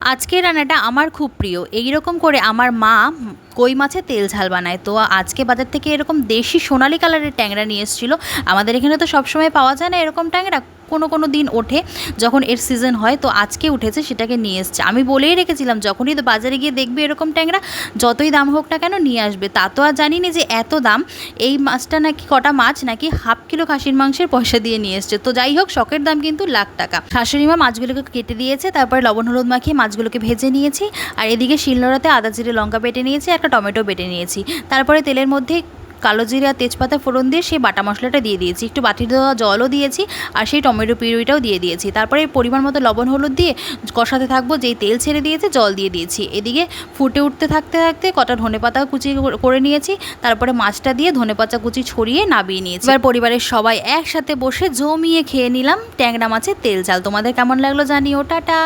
আজকের রান্নাটা আমার খুব প্রিয়। এইরকম করে আমার মা কই মাছের তেল ঝাল বানায়। তো আজকে বাজার থেকে এরকম দেশি সোনালি কালারের ট্যাংরা নিয়ে এসেছিলো। আমাদের এখানে তো সবসময় পাওয়া যায় না এরকম ট্যাংরা, কোনো দিন ওঠে যখন এর সিজন হয়। তো আজকে উঠেছে, সেটাকে নিয়ে এসছে। আমি বলেই রেখেছিলাম যখনই তো বাজারে গিয়ে দেখবে এরকম ট্যাংরা, যতই দাম হোক না কেন নিয়ে আসবে। তা তো আর জানি না যে এত দাম। এই মাছটা নাকি কটা মাছ নাকি ½ কিলো খাসির মাংসের পয়সা দিয়ে নিয়ে এসছে। তো যাই হোক, শখের দাম কিন্তু £1,00,000। শাশুড়ি মা মাছগুলোকে কেটে দিয়েছে, তারপরে লবণ হলুদ মাখিয়ে মাছগুলোকে ভেজে নিয়েছি। আর এদিকে শিলনোড়াতে আদা জিরে লঙ্কা বেটে নিয়েছি, একটা টমেটো বেটে নিয়েছি। তারপরে তেলের মধ্যে কালো জিরে আর তেজপাতা ফোড়ন দিয়ে সেই বাটা মশলাটা দিয়ে দিয়েছি, একটু বাটি দেওয়া জলও দিয়েছি, আর সেই টমেটো পিউরিটাও দিয়ে দিয়েছি। তারপরে পরিমাণ মতো লবণ হলুদ দিয়ে কষাতে থাকবো। যেই তেল ছেড়ে দিয়েছে জল দিয়ে দিয়েছি। এদিকে ফুটে উঠতে থাকতে থাকতে কটা ধনেপাতা কুচি করে নিয়েছি, তারপরে মাছটা দিয়ে ধনেপাতা কুচি ছড়িয়ে নামিয়ে নিয়েছি। এবার পরিবারের সবাই একসাথে বসে জমিয়ে খেয়ে নিলাম ট্যাংরা মাছের তেল ঝাল। তোমাদের কেমন লাগলো জানিও। টাটা।